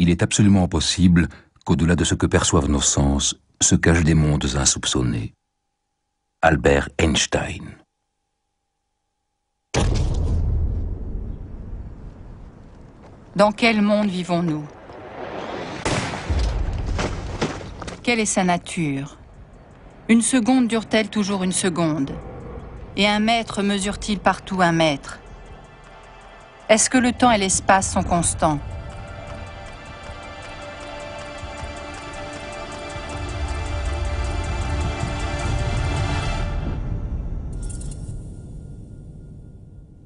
il est absolument possible qu'au-delà de ce que perçoivent nos sens se cachent des mondes insoupçonnés. Albert Einstein. Dans quel monde vivons-nous? Quelle est sa nature? Une seconde dure-t-elle toujours une seconde? Et un mètre mesure-t-il partout un mètre? Est-ce que le temps et l'espace sont constants?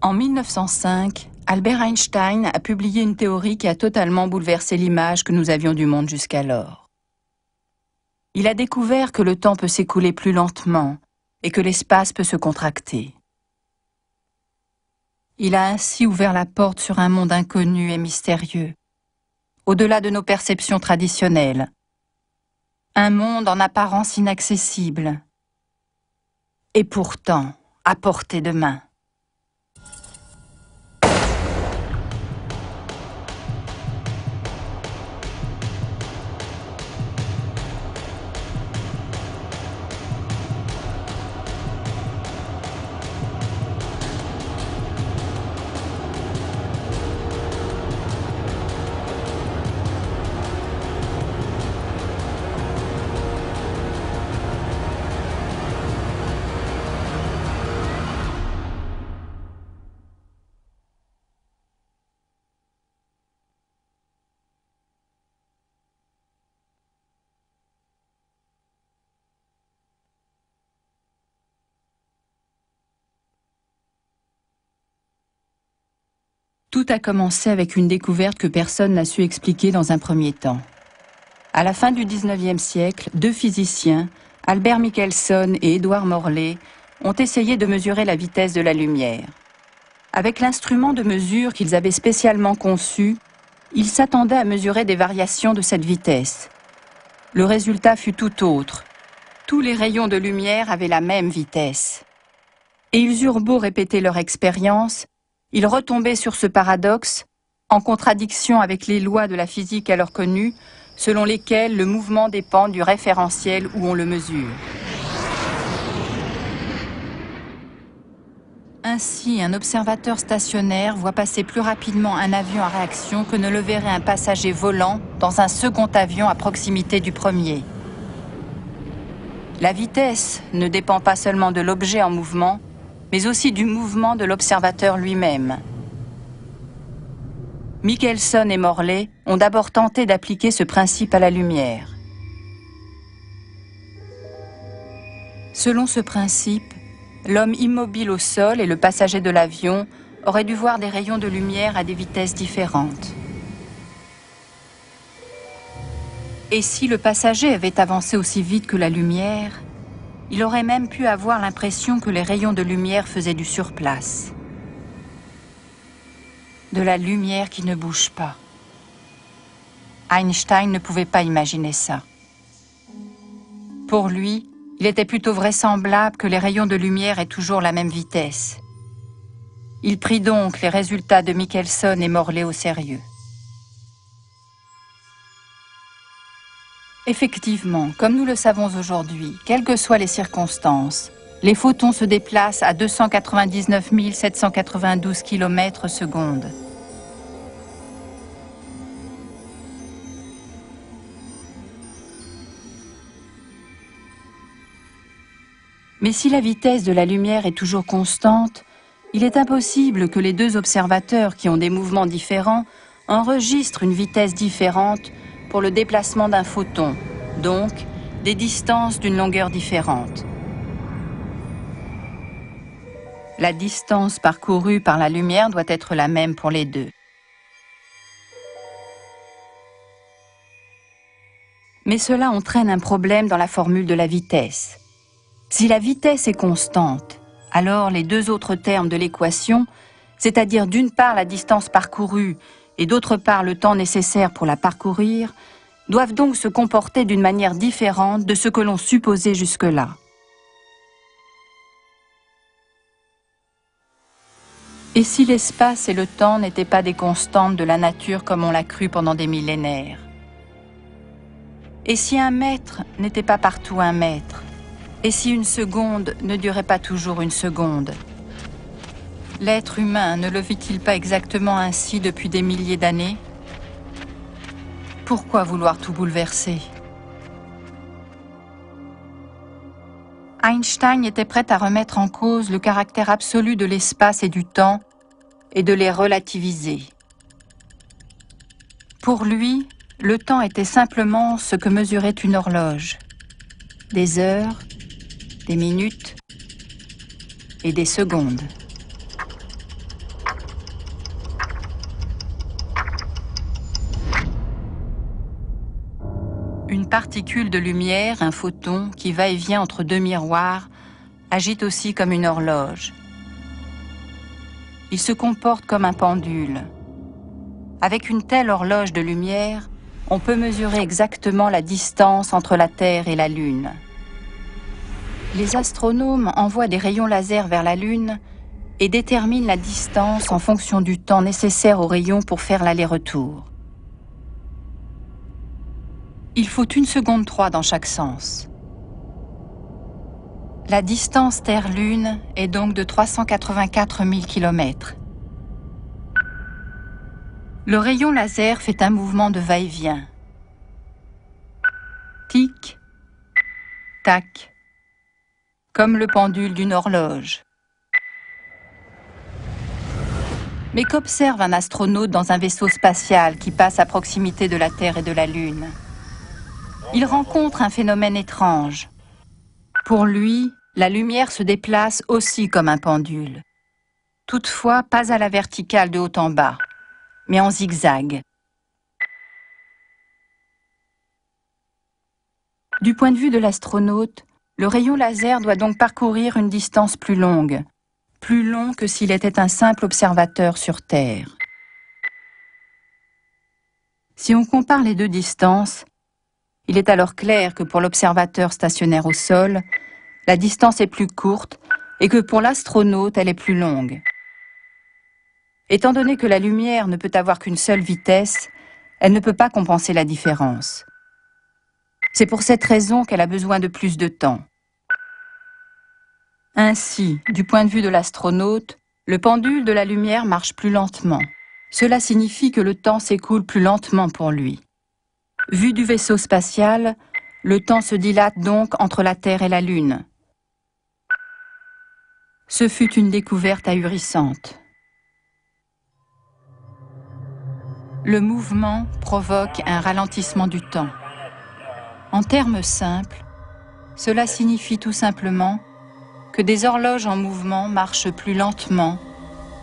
En 1905, Albert Einstein a publié une théorie qui a totalement bouleversé l'image que nous avions du monde jusqu'alors. Il a découvert que le temps peut s'écouler plus lentement et que l'espace peut se contracter. Il a ainsi ouvert la porte sur un monde inconnu et mystérieux, au-delà de nos perceptions traditionnelles. Un monde en apparence inaccessible, et pourtant à portée de main. Tout a commencé avec une découverte que personne n'a su expliquer dans un premier temps. À la fin du XIXe siècle, deux physiciens, Albert Michelson et Édouard Morley, ont essayé de mesurer la vitesse de la lumière. Avec l'instrument de mesure qu'ils avaient spécialement conçu, ils s'attendaient à mesurer des variations de cette vitesse. Le résultat fut tout autre. Tous les rayons de lumière avaient la même vitesse. Et ils eurent beau répéter leur expérience, ils retombaient sur ce paradoxe, en contradiction avec les lois de la physique alors connues, selon lesquelles le mouvement dépend du référentiel où on le mesure. Ainsi, un observateur stationnaire voit passer plus rapidement un avion à réaction que ne le verrait un passager volant dans un second avion à proximité du premier. La vitesse ne dépend pas seulement de l'objet en mouvement, mais aussi du mouvement de l'observateur lui-même. Michelson et Morley ont d'abord tenté d'appliquer ce principe à la lumière. Selon ce principe, l'homme immobile au sol et le passager de l'avion auraient dû voir des rayons de lumière à des vitesses différentes. Et si le passager avait avancé aussi vite que la lumière, il aurait même pu avoir l'impression que les rayons de lumière faisaient du surplace. De la lumière qui ne bouge pas. Einstein ne pouvait pas imaginer ça. Pour lui, il était plutôt vraisemblable que les rayons de lumière aient toujours la même vitesse. Il prit donc les résultats de Michelson et Morley au sérieux. Effectivement, comme nous le savons aujourd'hui, quelles que soient les circonstances, les photons se déplacent à 299 792 km/s. Mais si la vitesse de la lumière est toujours constante, il est impossible que les deux observateurs qui ont des mouvements différents enregistrent une vitesse différente pour le déplacement d'un photon, donc des distances d'une longueur différente. La distance parcourue par la lumière doit être la même pour les deux. Mais cela entraîne un problème dans la formule de la vitesse. Si la vitesse est constante, alors les deux autres termes de l'équation, c'est-à-dire d'une part la distance parcourue et d'autre part le temps nécessaire pour la parcourir, doivent donc se comporter d'une manière différente de ce que l'on supposait jusque-là. Et si l'espace et le temps n'étaient pas des constantes de la nature comme on l'a cru pendant des millénaires? Et si un mètre n'était pas partout un mètre? Et si une seconde ne durait pas toujours une seconde? L'être humain ne le vit-il pas exactement ainsi depuis des milliers d'années? Pourquoi vouloir tout bouleverser? Einstein était prêt à remettre en cause le caractère absolu de l'espace et du temps et de les relativiser. Pour lui, le temps était simplement ce que mesurait une horloge. Des heures, des minutes et des secondes. Une particule de lumière, un photon, qui va et vient entre deux miroirs, agit aussi comme une horloge. Il se comporte comme un pendule. Avec une telle horloge de lumière, on peut mesurer exactement la distance entre la Terre et la Lune. Les astronomes envoient des rayons laser vers la Lune et déterminent la distance en fonction du temps nécessaire aux rayons pour faire l'aller-retour. Il faut 1 seconde 3 dans chaque sens. La distance Terre-Lune est donc de 384 000 km. Le rayon laser fait un mouvement de va-et-vient. Tic, tac, comme le pendule d'une horloge. Mais qu'observe un astronaute dans un vaisseau spatial qui passe à proximité de la Terre et de la Lune? Il rencontre un phénomène étrange. Pour lui, la lumière se déplace aussi comme un pendule. Toutefois, pas à la verticale de haut en bas, mais en zigzag. Du point de vue de l'astronaute, le rayon laser doit donc parcourir une distance plus long que s'il était un simple observateur sur Terre. Si on compare les deux distances, il est alors clair que pour l'observateur stationnaire au sol, la distance est plus courte et que pour l'astronaute, elle est plus longue. Étant donné que la lumière ne peut avoir qu'une seule vitesse, elle ne peut pas compenser la différence. C'est pour cette raison qu'elle a besoin de plus de temps. Ainsi, du point de vue de l'astronaute, le pendule de la lumière marche plus lentement. Cela signifie que le temps s'écoule plus lentement pour lui. Vu du vaisseau spatial, le temps se dilate donc entre la Terre et la Lune. Ce fut une découverte ahurissante. Le mouvement provoque un ralentissement du temps. En termes simples, cela signifie tout simplement que des horloges en mouvement marchent plus lentement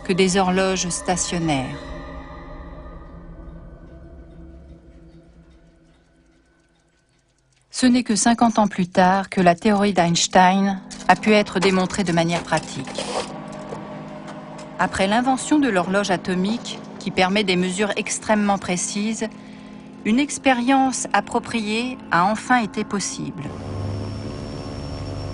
que des horloges stationnaires. Ce n'est que 50 ans plus tard que la théorie d'Einstein a pu être démontrée de manière pratique. Après l'invention de l'horloge atomique, qui permet des mesures extrêmement précises, une expérience appropriée a enfin été possible.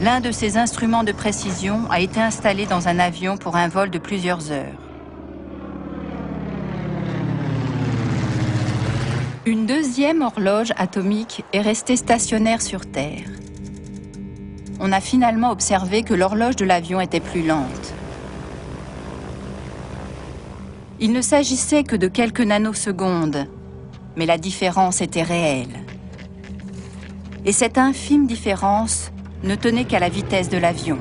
L'un de ces instruments de précision a été installé dans un avion pour un vol de plusieurs heures. Une deuxième horloge atomique est restée stationnaire sur Terre. On a finalement observé que l'horloge de l'avion était plus lente. Il ne s'agissait que de quelques nanosecondes, mais la différence était réelle. Et cette infime différence ne tenait qu'à la vitesse de l'avion.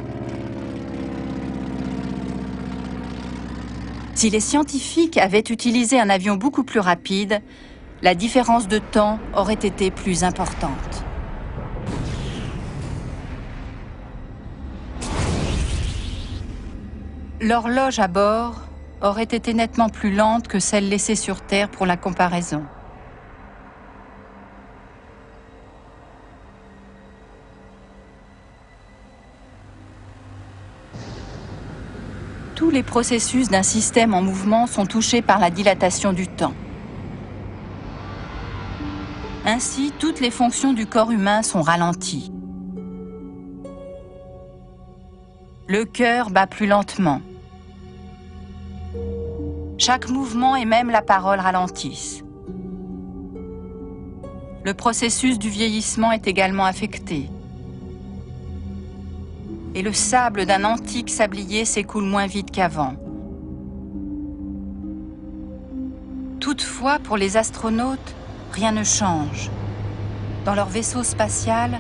Si les scientifiques avaient utilisé un avion beaucoup plus rapide, la différence de temps aurait été plus importante. L'horloge à bord aurait été nettement plus lente que celle laissée sur Terre pour la comparaison. Tous les processus d'un système en mouvement sont touchés par la dilatation du temps. Ainsi, toutes les fonctions du corps humain sont ralenties. Le cœur bat plus lentement. Chaque mouvement et même la parole ralentissent. Le processus du vieillissement est également affecté. Et le sable d'un antique sablier s'écoule moins vite qu'avant. Toutefois, pour les astronautes, rien ne change. Dans leur vaisseau spatial,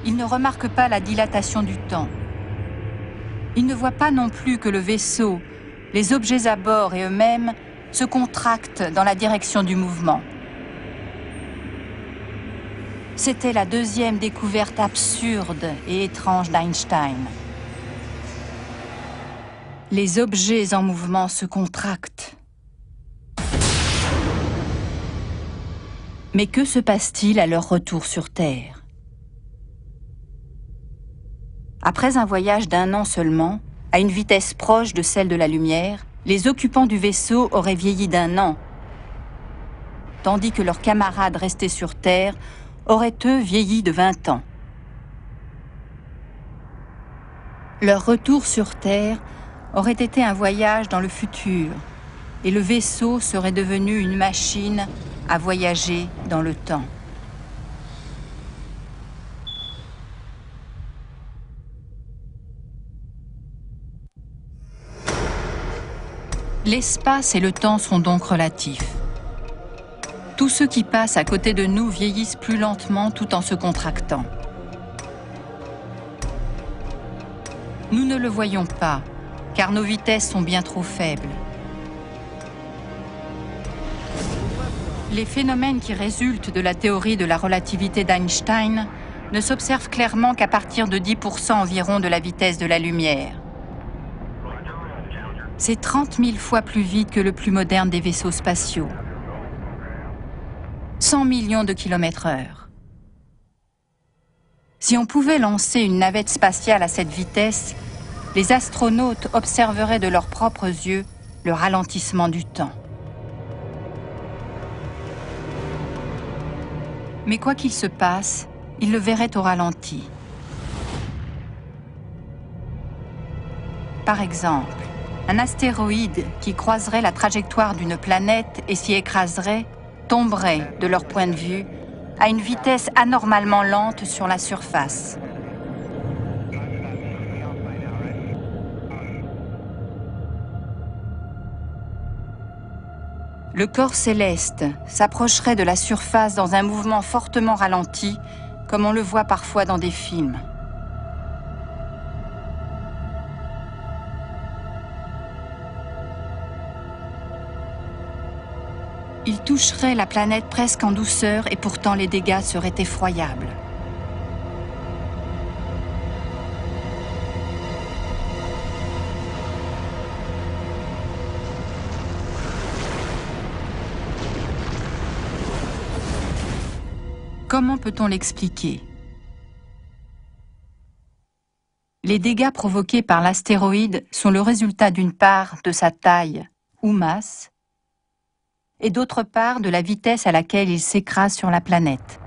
ils ne remarquent pas la dilatation du temps. Ils ne voient pas non plus que le vaisseau, les objets à bord et eux-mêmes se contractent dans la direction du mouvement. C'était la deuxième découverte absurde et étrange d'Einstein. Les objets en mouvement se contractent. Mais que se passe-t-il à leur retour sur Terre? Après un voyage d'1 an seulement, à une vitesse proche de celle de la lumière, les occupants du vaisseau auraient vieilli d'1 an, tandis que leurs camarades restés sur Terre auraient eux vieilli de 20 ans. Leur retour sur Terre aurait été un voyage dans le futur, et le vaisseau serait devenu une machine à voyager dans le temps. L'espace et le temps sont donc relatifs. Tous ceux qui passent à côté de nous vieillissent plus lentement tout en se contractant. Nous ne le voyons pas, car nos vitesses sont bien trop faibles. Les phénomènes qui résultent de la théorie de la relativité d'Einstein ne s'observent clairement qu'à partir de 10% environ de la vitesse de la lumière. C'est 30 000 fois plus vite que le plus moderne des vaisseaux spatiaux. 100 millions de kilomètres/heure. Si on pouvait lancer une navette spatiale à cette vitesse, les astronautes observeraient de leurs propres yeux le ralentissement du temps. Mais quoi qu'il se passe, ils le verraient au ralenti. Par exemple, un astéroïde qui croiserait la trajectoire d'une planète et s'y écraserait, tomberait, de leur point de vue, à une vitesse anormalement lente sur la surface. Le corps céleste s'approcherait de la surface dans un mouvement fortement ralenti, comme on le voit parfois dans des films. Il toucherait la planète presque en douceur et pourtant les dégâts seraient effroyables. Comment peut-on l'expliquer? Les dégâts provoqués par l'astéroïde sont le résultat d'une part de sa taille ou masse, et d'autre part de la vitesse à laquelle il s'écrase sur la planète.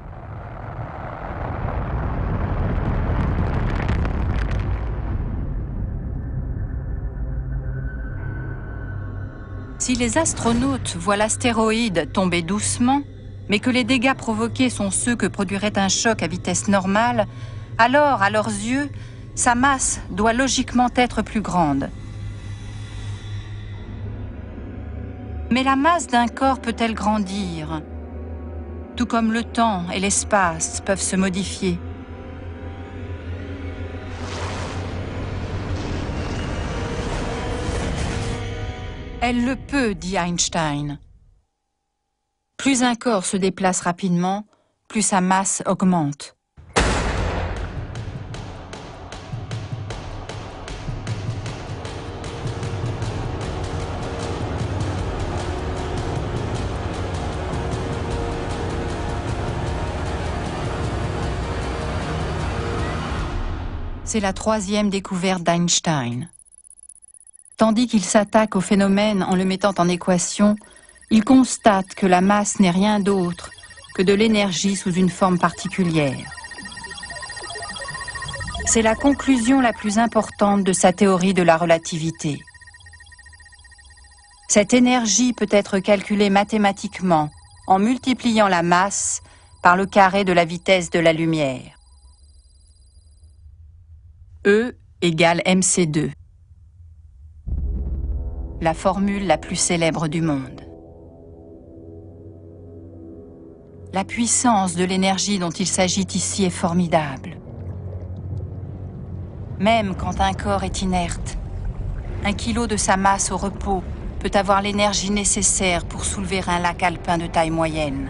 Si les astronautes voient l'astéroïde tomber doucement, mais que les dégâts provoqués sont ceux que produirait un choc à vitesse normale, alors, à leurs yeux, sa masse doit logiquement être plus grande. Mais la masse d'un corps peut-elle grandir? Tout comme le temps et l'espace peuvent se modifier. Elle le peut, dit Einstein. Plus un corps se déplace rapidement, plus sa masse augmente. C'est la troisième découverte d'Einstein. Tandis qu'il s'attaque au phénomène en le mettant en équation, il constate que la masse n'est rien d'autre que de l'énergie sous une forme particulière. C'est la conclusion la plus importante de sa théorie de la relativité. Cette énergie peut être calculée mathématiquement en multipliant la masse par le carré de la vitesse de la lumière. E égale mc2. La formule la plus célèbre du monde. La puissance de l'énergie dont il s'agit ici est formidable. Même quand un corps est inerte, 1 kilo de sa masse au repos peut avoir l'énergie nécessaire pour soulever un lac alpin de taille moyenne.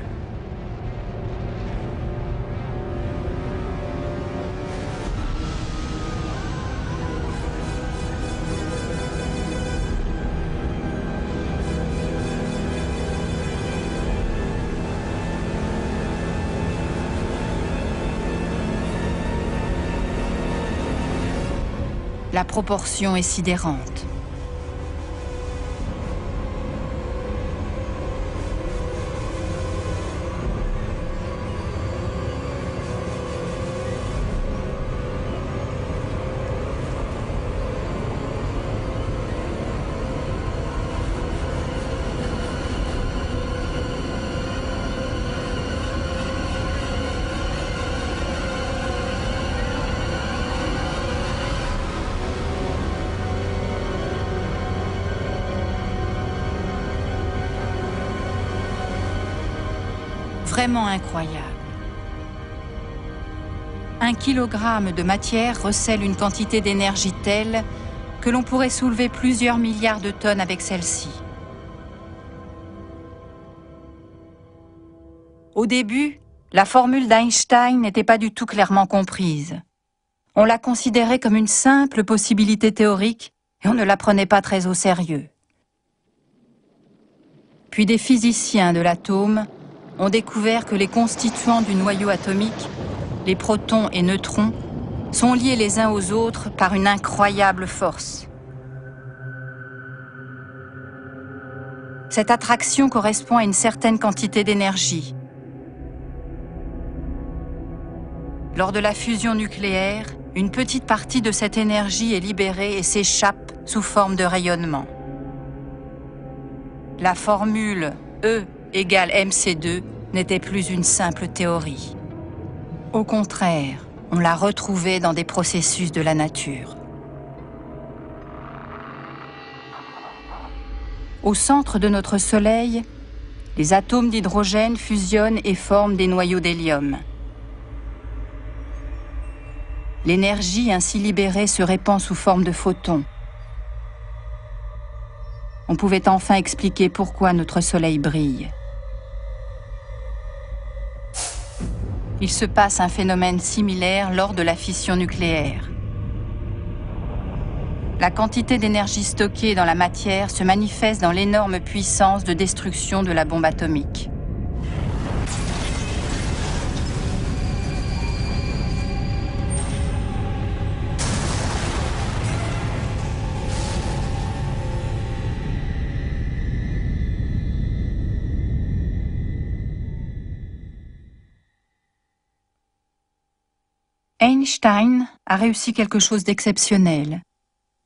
La proportion est sidérante. Vraiment incroyable. 1 kilogramme de matière recèle une quantité d'énergie telle que l'on pourrait soulever plusieurs milliards de tonnes avec celle-ci. Au début, la formule d'Einstein n'était pas du tout clairement comprise. On la considérait comme une simple possibilité théorique et on ne la prenait pas très au sérieux. Puis des physiciens de l'atome ont découvert que les constituants du noyau atomique, les protons et neutrons, sont liés les uns aux autres par une incroyable force. Cette attraction correspond à une certaine quantité d'énergie. Lors de la fusion nucléaire, une petite partie de cette énergie est libérée et s'échappe sous forme de rayonnement. La formule E égale mc2 n'était plus une simple théorie. Au contraire, on la retrouvait dans des processus de la nature. Au centre de notre Soleil, les atomes d'hydrogène fusionnent et forment des noyaux d'hélium. L'énergie ainsi libérée se répand sous forme de photons. On pouvait enfin expliquer pourquoi notre Soleil brille. Il se passe un phénomène similaire lors de la fission nucléaire. La quantité d'énergie stockée dans la matière se manifeste dans l'énorme puissance de destruction de la bombe atomique. Einstein a réussi quelque chose d'exceptionnel.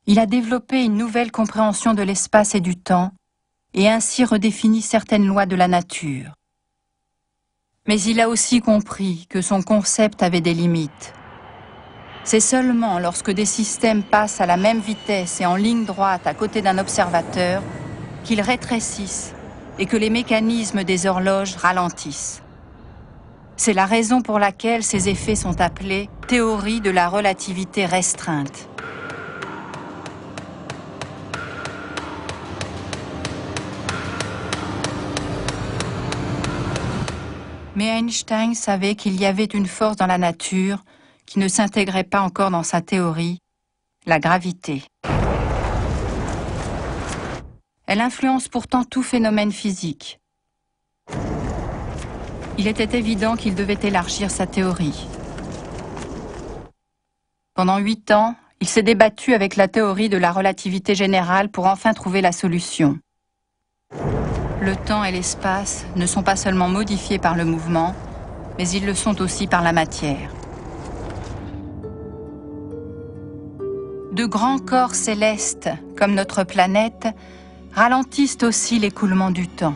Il a développé une nouvelle compréhension de l'espace et du temps et ainsi redéfini certaines lois de la nature. Mais il a aussi compris que son concept avait des limites. C'est seulement lorsque des systèmes passent à la même vitesse et en ligne droite à côté d'un observateur qu'ils rétrécissent et que les mécanismes des horloges ralentissent. C'est la raison pour laquelle ces effets sont appelés théorie de la relativité restreinte. Mais Einstein savait qu'il y avait une force dans la nature qui ne s'intégrait pas encore dans sa théorie, la gravité. Elle influence pourtant tout phénomène physique. Il était évident qu'il devait élargir sa théorie. Pendant 8 ans, il s'est débattu avec la théorie de la relativité générale pour enfin trouver la solution. Le temps et l'espace ne sont pas seulement modifiés par le mouvement, mais ils le sont aussi par la matière. De grands corps célestes, comme notre planète, ralentissent aussi l'écoulement du temps.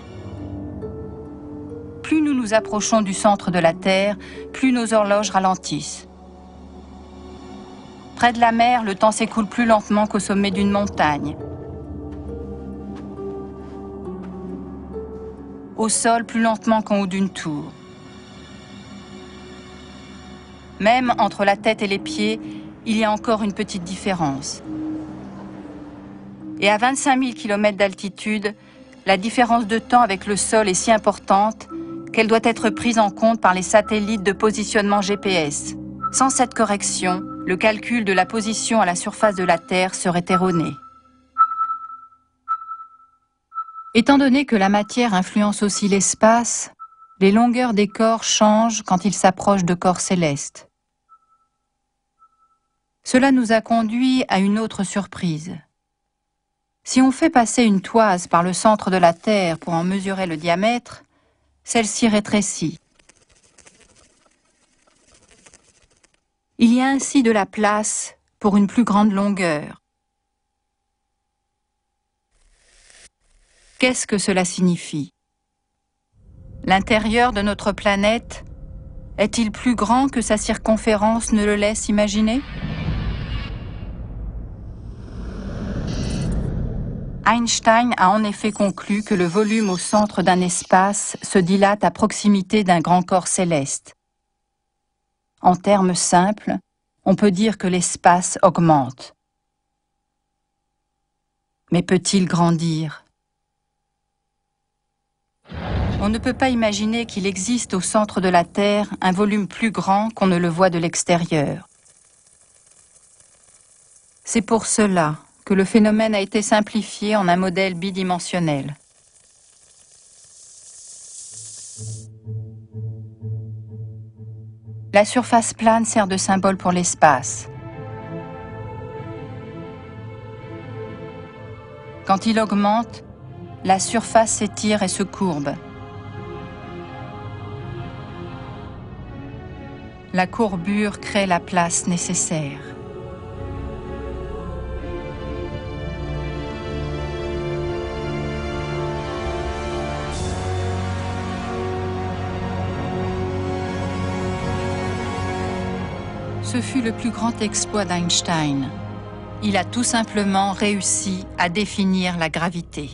Plus nous nous approchons du centre de la Terre, plus nos horloges ralentissent. Près de la mer, le temps s'écoule plus lentement qu'au sommet d'une montagne. Au sol, plus lentement qu'en haut d'une tour. Même entre la tête et les pieds, il y a encore une petite différence. Et à 25 000 km d'altitude, la différence de temps avec le sol est si importante qu'elle doit être prise en compte par les satellites de positionnement GPS. Sans cette correction, le calcul de la position à la surface de la Terre serait erroné. Étant donné que la matière influence aussi l'espace, les longueurs des corps changent quand ils s'approchent de corps célestes. Cela nous a conduit à une autre surprise. Si on fait passer une toise par le centre de la Terre pour en mesurer le diamètre, celle-ci rétrécit. Il y a ainsi de la place pour une plus grande longueur. Qu'est-ce que cela signifie? L'intérieur de notre planète est-il plus grand que sa circonférence ne le laisse imaginer? Einstein a en effet conclu que le volume au centre d'un espace se dilate à proximité d'un grand corps céleste. En termes simples, on peut dire que l'espace augmente. Mais peut-il grandir? On ne peut pas imaginer qu'il existe au centre de la Terre un volume plus grand qu'on ne le voit de l'extérieur. C'est pour cela que le phénomène a été simplifié en un modèle bidimensionnel. La surface plane sert de symbole pour l'espace. Quand il augmente, la surface s'étire et se courbe. La courbure crée la place nécessaire. Ce fut le plus grand exploit d'Einstein. Il a tout simplement réussi à définir la gravité.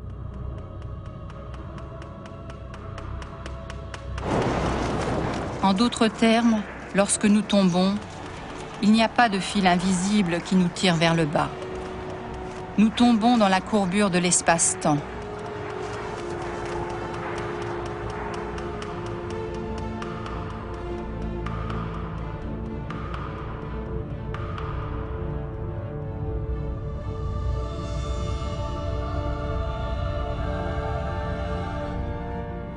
En d'autres termes, lorsque nous tombons, il n'y a pas de fil invisible qui nous tire vers le bas. Nous tombons dans la courbure de l'espace-temps.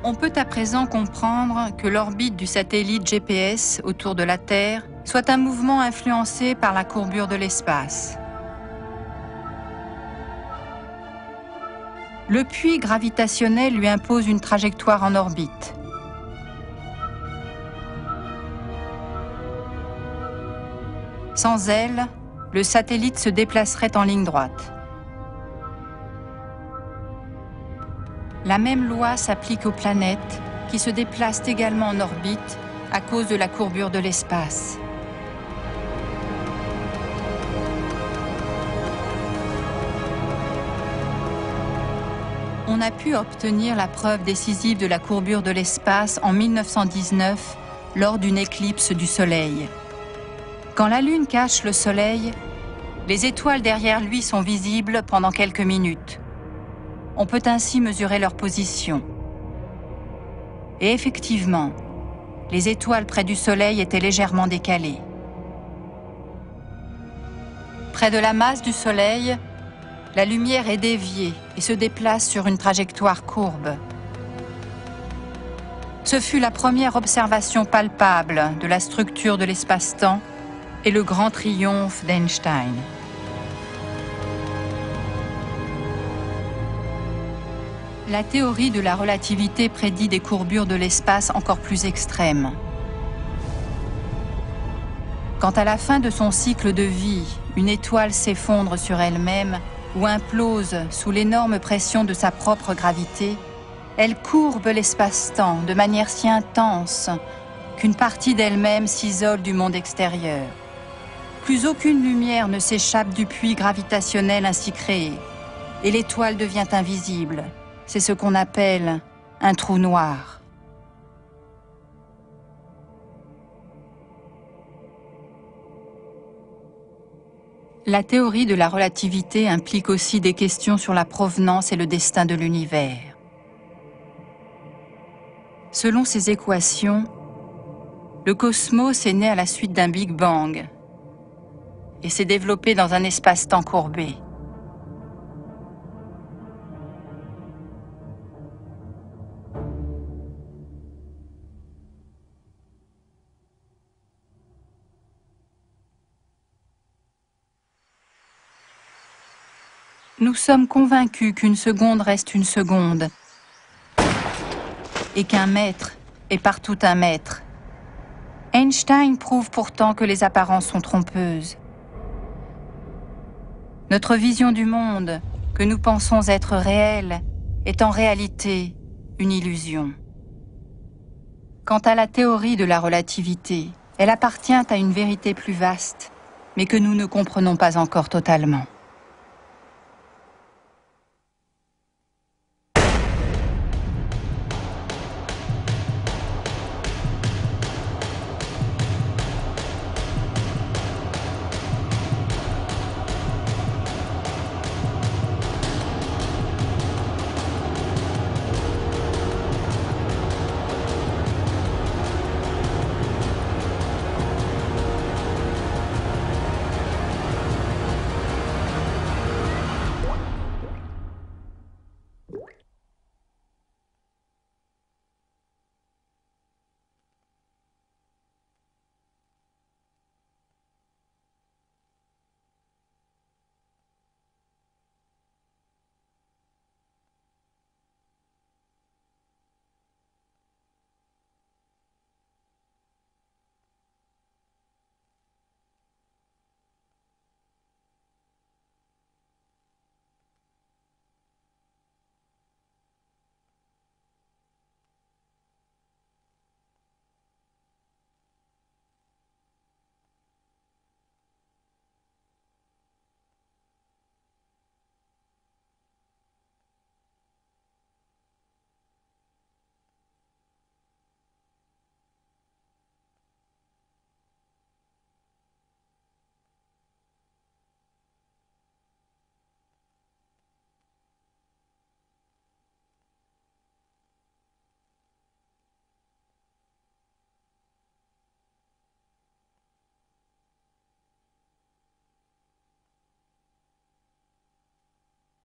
On peut à présent comprendre que l'orbite du satellite GPS autour de la Terre soit un mouvement influencé par la courbure de l'espace. Le puits gravitationnel lui impose une trajectoire en orbite. Sans elle, le satellite se déplacerait en ligne droite. La même loi s'applique aux planètes qui se déplacent également en orbite à cause de la courbure de l'espace. On a pu obtenir la preuve décisive de la courbure de l'espace en 1919 lors d'une éclipse du Soleil. Quand la Lune cache le Soleil, les étoiles derrière lui sont visibles pendant quelques minutes. On peut ainsi mesurer leur position. Et effectivement, les étoiles près du Soleil étaient légèrement décalées. Près de la masse du Soleil, la lumière est déviée et se déplace sur une trajectoire courbe. Ce fut la première observation palpable de la structure de l'espace-temps et le grand triomphe d'Einstein. La théorie de la relativité prédit des courbures de l'espace encore plus extrêmes. Quand à la fin de son cycle de vie, une étoile s'effondre sur elle-même, ou implose sous l'énorme pression de sa propre gravité, elle courbe l'espace-temps de manière si intense qu'une partie d'elle-même s'isole du monde extérieur. Plus aucune lumière ne s'échappe du puits gravitationnel ainsi créé, et l'étoile devient invisible. C'est ce qu'on appelle un trou noir. La théorie de la relativité implique aussi des questions sur la provenance et le destin de l'univers. Selon ces équations, le cosmos est né à la suite d'un Big Bang et s'est développé dans un espace-temps courbé. Nous sommes convaincus qu'une seconde reste une seconde et qu'un mètre est partout un mètre. Einstein prouve pourtant que les apparences sont trompeuses. Notre vision du monde, que nous pensons être réelle, est en réalité une illusion. Quant à la théorie de la relativité, elle appartient à une vérité plus vaste, mais que nous ne comprenons pas encore totalement.